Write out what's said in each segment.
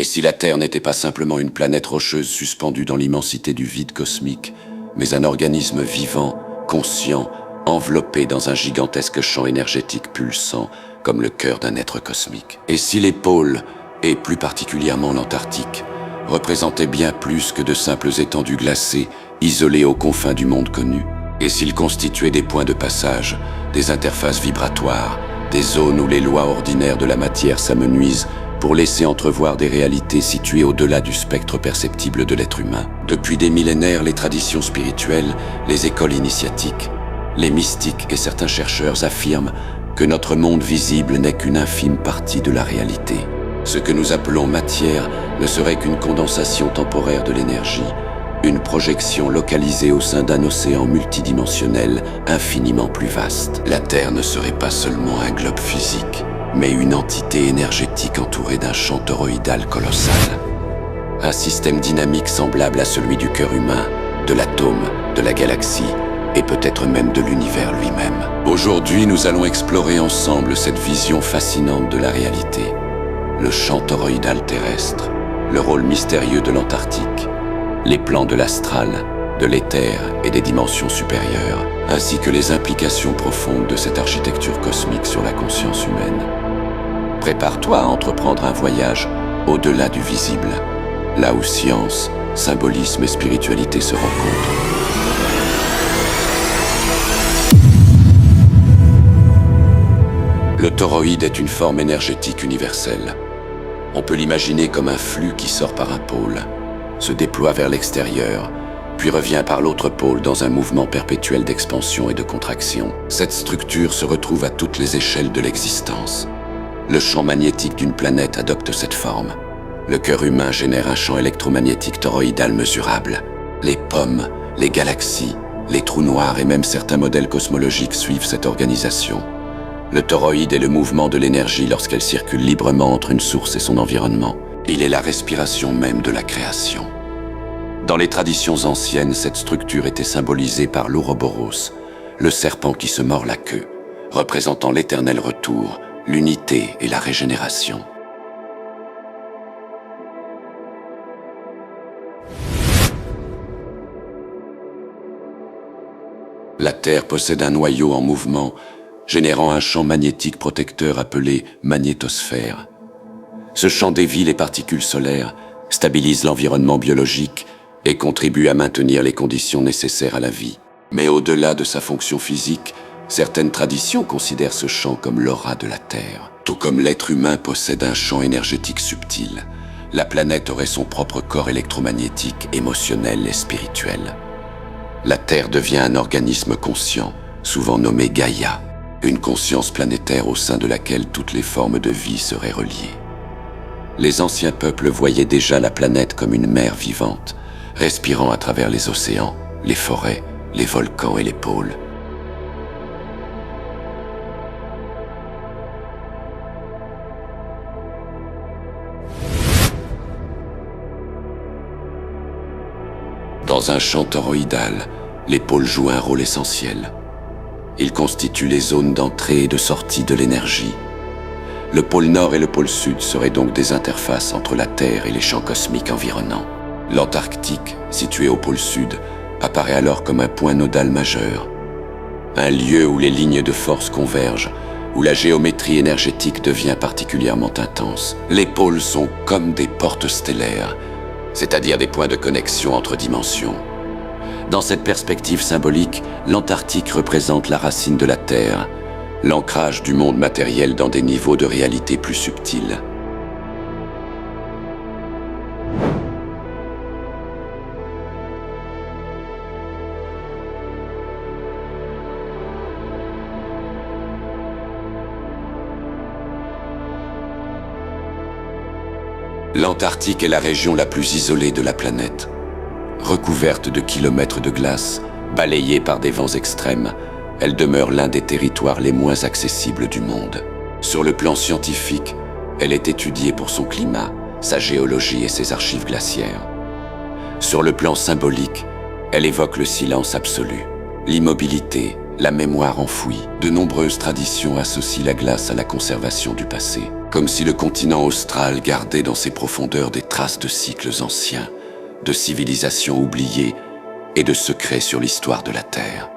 Et si la Terre n'était pas simplement une planète rocheuse suspendue dans l'immensité du vide cosmique, mais un organisme vivant, conscient, enveloppé dans un gigantesque champ énergétique pulsant, comme le cœur d'un être cosmique. Et si les pôles, et plus particulièrement l'Antarctique, représentaient bien plus que de simples étendues glacées, isolées aux confins du monde connu, et s'ils constituaient des points de passage, des interfaces vibratoires, des zones où les lois ordinaires de la matière s'amenuisent pour laisser entrevoir des réalités situées au-delà du spectre perceptible de l'être humain. Depuis des millénaires, les traditions spirituelles, les écoles initiatiques, les mystiques et certains chercheurs affirment que notre monde visible n'est qu'une infime partie de la réalité. Ce que nous appelons matière ne serait qu'une condensation temporaire de l'énergie, une projection localisée au sein d'un océan multidimensionnel infiniment plus vaste. La Terre ne serait pas seulement un globe physique, mais une entité énergétique entourée d'un champ toroïdal colossal. Un système dynamique semblable à celui du cœur humain, de l'atome, de la galaxie, et peut-être même de l'univers lui-même. Aujourd'hui, nous allons explorer ensemble cette vision fascinante de la réalité. Le champ toroïdal terrestre, le rôle mystérieux de l'Antarctique, les plans de l'astral, de l'éther et des dimensions supérieures, ainsi que les implications profondes de cette architecture cosmique sur la conscience humaine. Prépare-toi à entreprendre un voyage au-delà du visible, là où science, symbolisme et spiritualité se rencontrent. Le toroïde est une forme énergétique universelle. On peut l'imaginer comme un flux qui sort par un pôle, se déploie vers l'extérieur, puis revient par l'autre pôle dans un mouvement perpétuel d'expansion et de contraction. Cette structure se retrouve à toutes les échelles de l'existence. Le champ magnétique d'une planète adopte cette forme. Le cœur humain génère un champ électromagnétique toroïdal mesurable. Les pommes, les galaxies, les trous noirs et même certains modèles cosmologiques suivent cette organisation. Le toroïde est le mouvement de l'énergie lorsqu'elle circule librement entre une source et son environnement. Il est la respiration même de la création. Dans les traditions anciennes, cette structure était symbolisée par l'Ouroboros, le serpent qui se mord la queue, représentant l'éternel retour, l'unité et la régénération. La Terre possède un noyau en mouvement, générant un champ magnétique protecteur appelé magnétosphère. Ce champ dévie les particules solaires, stabilise l'environnement biologique et contribue à maintenir les conditions nécessaires à la vie. Mais au-delà de sa fonction physique, certaines traditions considèrent ce champ comme l'aura de la Terre. Tout comme l'être humain possède un champ énergétique subtil, la planète aurait son propre corps électromagnétique, émotionnel et spirituel. La Terre devient un organisme conscient, souvent nommé Gaïa, une conscience planétaire au sein de laquelle toutes les formes de vie seraient reliées. Les anciens peuples voyaient déjà la planète comme une mer vivante, respirant à travers les océans, les forêts, les volcans et les pôles. Dans un champ toroïdal, les pôles jouent un rôle essentiel. Ils constituent les zones d'entrée et de sortie de l'énergie. Le pôle Nord et le pôle Sud seraient donc des interfaces entre la Terre et les champs cosmiques environnants. L'Antarctique, situé au pôle Sud, apparaît alors comme un point nodal majeur. Un lieu où les lignes de force convergent, où la géométrie énergétique devient particulièrement intense. Les pôles sont comme des portes stellaires, c'est-à-dire des points de connexion entre dimensions. Dans cette perspective symbolique, l'Antarctique représente la racine de la Terre, l'ancrage du monde matériel dans des niveaux de réalité plus subtils. L'Antarctique est la région la plus isolée de la planète. Recouverte de kilomètres de glace, balayée par des vents extrêmes, elle demeure l'un des territoires les moins accessibles du monde. Sur le plan scientifique, elle est étudiée pour son climat, sa géologie et ses archives glaciaires. Sur le plan symbolique, elle évoque le silence absolu, l'immobilité, la mémoire enfouie. De nombreuses traditions associent la glace à la conservation du passé. comme si le continent austral gardait dans ses profondeurs des traces de cycles anciens, de civilisations oubliées et de secrets sur l'histoire de la Terre.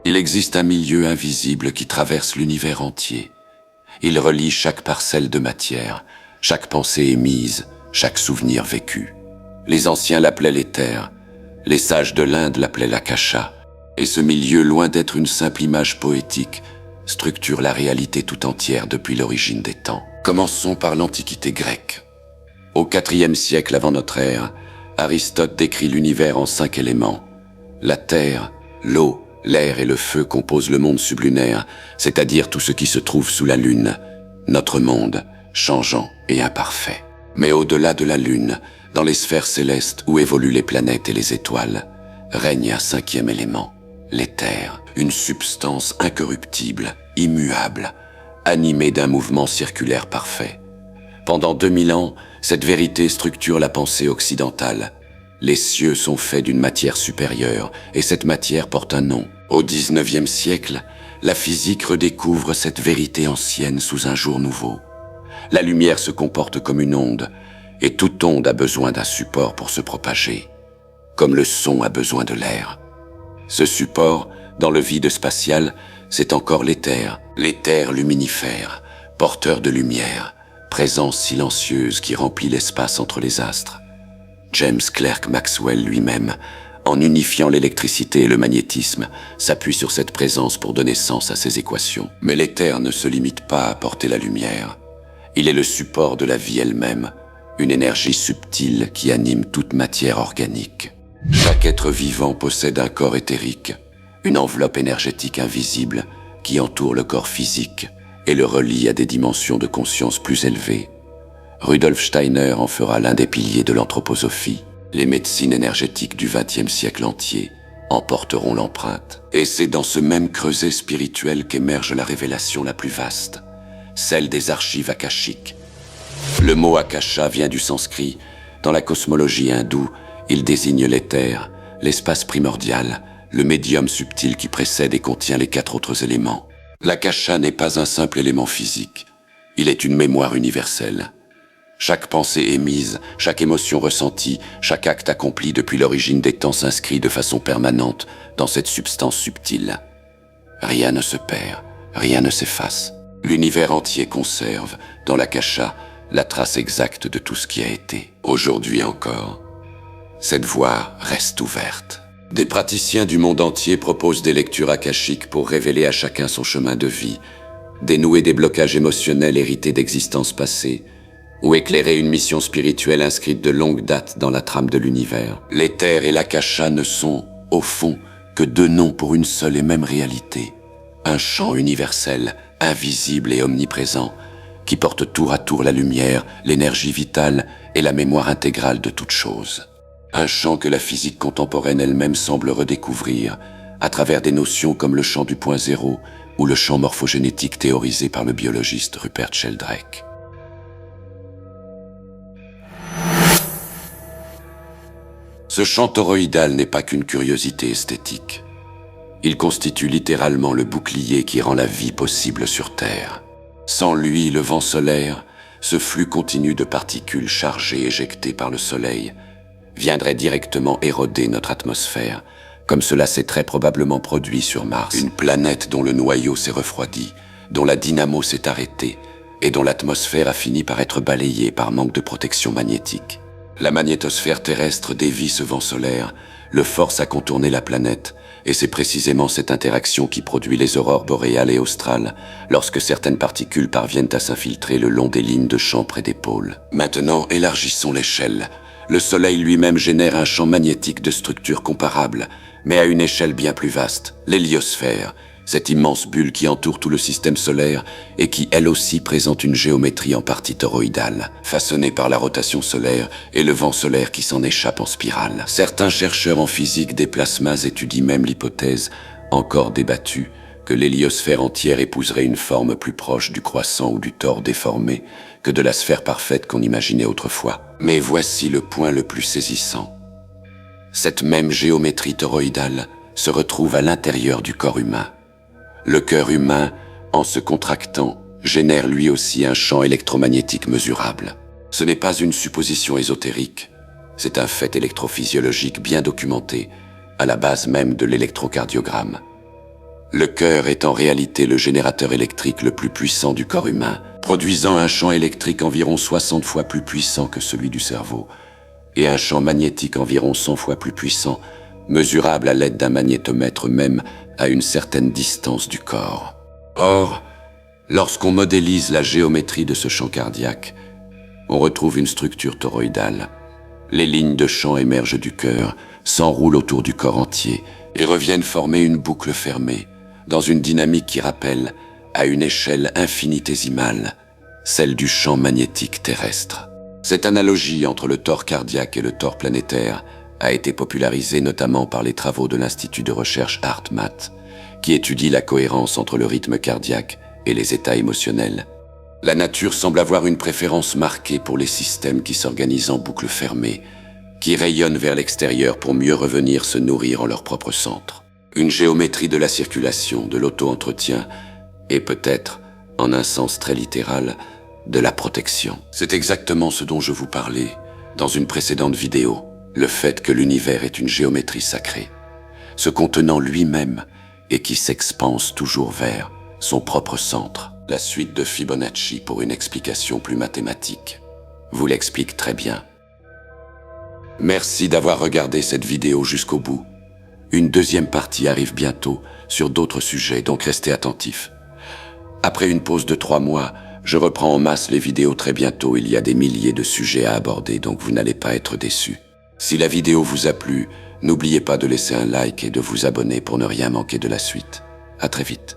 Il existe un milieu invisible qui traverse l'univers entier. Il relie chaque parcelle de matière, chaque pensée émise, chaque souvenir vécu. Les anciens l'appelaient l'éther, les sages de l'Inde l'appelaient l'akasha, et ce milieu, loin d'être une simple image poétique, structure la réalité tout entière depuis l'origine des temps. Commençons par l'Antiquité grecque. Au IVe siècle avant notre ère, Aristote décrit l'univers en 5 éléments. La terre, l'eau, l'air et le feu composent le monde sublunaire, c'est-à-dire tout ce qui se trouve sous la lune, notre monde, changeant et imparfait. Mais au-delà de la lune, dans les sphères célestes où évoluent les planètes et les étoiles, règne un 5e élément, l'éther, une substance incorruptible, immuable, animée d'un mouvement circulaire parfait. Pendant 2000 ans, cette vérité structure la pensée occidentale. Les cieux sont faits d'une matière supérieure, et cette matière porte un nom. Au XIXe siècle, la physique redécouvre cette vérité ancienne sous un jour nouveau. La lumière se comporte comme une onde, et toute onde a besoin d'un support pour se propager, comme le son a besoin de l'air. Ce support, dans le vide spatial, c'est encore l'éther luminifère, porteur de lumière, présence silencieuse qui remplit l'espace entre les astres. James Clerk Maxwell lui-même, en unifiant l'électricité et le magnétisme, s'appuie sur cette présence pour donner sens à ses équations. Mais l'éther ne se limite pas à porter la lumière. Il est le support de la vie elle-même, une énergie subtile qui anime toute matière organique. Chaque être vivant possède un corps éthérique, une enveloppe énergétique invisible qui entoure le corps physique et le relie à des dimensions de conscience plus élevées. Rudolf Steiner en fera l'un des piliers de l'anthroposophie. Les médecines énergétiques du XXe siècle entier en porteront l'empreinte. Et c'est dans ce même creuset spirituel qu'émerge la révélation la plus vaste, celle des archives akashiques. Le mot akasha vient du sanskrit. Dans la cosmologie hindoue, il désigne l'éther, l'espace primordial, le médium subtil qui précède et contient les 4 autres éléments. L'akasha n'est pas un simple élément physique. Il est une mémoire universelle. Chaque pensée émise, chaque émotion ressentie, chaque acte accompli depuis l'origine des temps s'inscrit de façon permanente dans cette substance subtile. Rien ne se perd, rien ne s'efface. L'univers entier conserve, dans l'akasha, la trace exacte de tout ce qui a été. Aujourd'hui encore, cette voie reste ouverte. Des praticiens du monde entier proposent des lectures akashiques pour révéler à chacun son chemin de vie, dénouer des blocages émotionnels hérités d'existences passées, ou éclairer une mission spirituelle inscrite de longue date dans la trame de l'univers. L'éther et l'akasha ne sont, au fond, que 2 noms pour une seule et même réalité. Un champ universel, invisible et omniprésent, qui porte tour à tour la lumière, l'énergie vitale et la mémoire intégrale de toute chose. Un champ que la physique contemporaine elle-même semble redécouvrir, à travers des notions comme le champ du point zéro ou le champ morphogénétique théorisé par le biologiste Rupert Sheldrake. Ce champ toroïdal n'est pas qu'une curiosité esthétique. Il constitue littéralement le bouclier qui rend la vie possible sur Terre. Sans lui, le vent solaire, ce flux continu de particules chargées éjectées par le Soleil, viendrait directement éroder notre atmosphère, comme cela s'est très probablement produit sur Mars. Une planète dont le noyau s'est refroidi, dont la dynamo s'est arrêtée, et dont l'atmosphère a fini par être balayée par manque de protection magnétique. La magnétosphère terrestre dévie ce vent solaire, le force à contourner la planète, et c'est précisément cette interaction qui produit les aurores boréales et australes, lorsque certaines particules parviennent à s'infiltrer le long des lignes de champ près des pôles. Maintenant, élargissons l'échelle. Le Soleil lui-même génère un champ magnétique de structure comparable, mais à une échelle bien plus vaste, l'héliosphère, cette immense bulle qui entoure tout le système solaire et qui, elle aussi, présente une géométrie en partie toroïdale, façonnée par la rotation solaire et le vent solaire qui s'en échappe en spirale. Certains chercheurs en physique des plasmas étudient même l'hypothèse, encore débattue, que l'héliosphère entière épouserait une forme plus proche du croissant ou du tore déformé que de la sphère parfaite qu'on imaginait autrefois. Mais voici le point le plus saisissant. Cette même géométrie toroïdale se retrouve à l'intérieur du corps humain. Le cœur humain, en se contractant, génère lui aussi un champ électromagnétique mesurable. Ce n'est pas une supposition ésotérique, c'est un fait électrophysiologique bien documenté, à la base même de l'électrocardiogramme. Le cœur est en réalité le générateur électrique le plus puissant du corps humain, produisant un champ électrique environ 60 fois plus puissant que celui du cerveau, et un champ magnétique environ 100 fois plus puissant, mesurable à l'aide d'un magnétomètre même à une certaine distance du corps. Or, lorsqu'on modélise la géométrie de ce champ cardiaque, on retrouve une structure toroïdale. Les lignes de champ émergent du cœur, s'enroulent autour du corps entier et reviennent former une boucle fermée, dans une dynamique qui rappelle, à une échelle infinitésimale, celle du champ magnétique terrestre. Cette analogie entre le tore cardiaque et le tore planétaire a été popularisée notamment par les travaux de l'Institut de recherche HeartMath, qui étudie la cohérence entre le rythme cardiaque et les états émotionnels. La nature semble avoir une préférence marquée pour les systèmes qui s'organisent en boucle fermée, qui rayonnent vers l'extérieur pour mieux revenir se nourrir en leur propre centre. Une géométrie de la circulation, de l'auto-entretien, et peut-être, en un sens très littéral, de la protection. C'est exactement ce dont je vous parlais dans une précédente vidéo, le fait que l'univers est une géométrie sacrée, se contenant lui-même et qui s'expanse toujours vers son propre centre. La suite de Fibonacci pour une explication plus mathématique vous l'explique très bien. Merci d'avoir regardé cette vidéo jusqu'au bout. Une deuxième partie arrive bientôt sur d'autres sujets, donc restez attentifs. Après une pause de 3 mois, je reprends en masse les vidéos très bientôt. Il y a des milliers de sujets à aborder, donc vous n'allez pas être déçus. Si la vidéo vous a plu, n'oubliez pas de laisser un like et de vous abonner pour ne rien manquer de la suite. À très vite.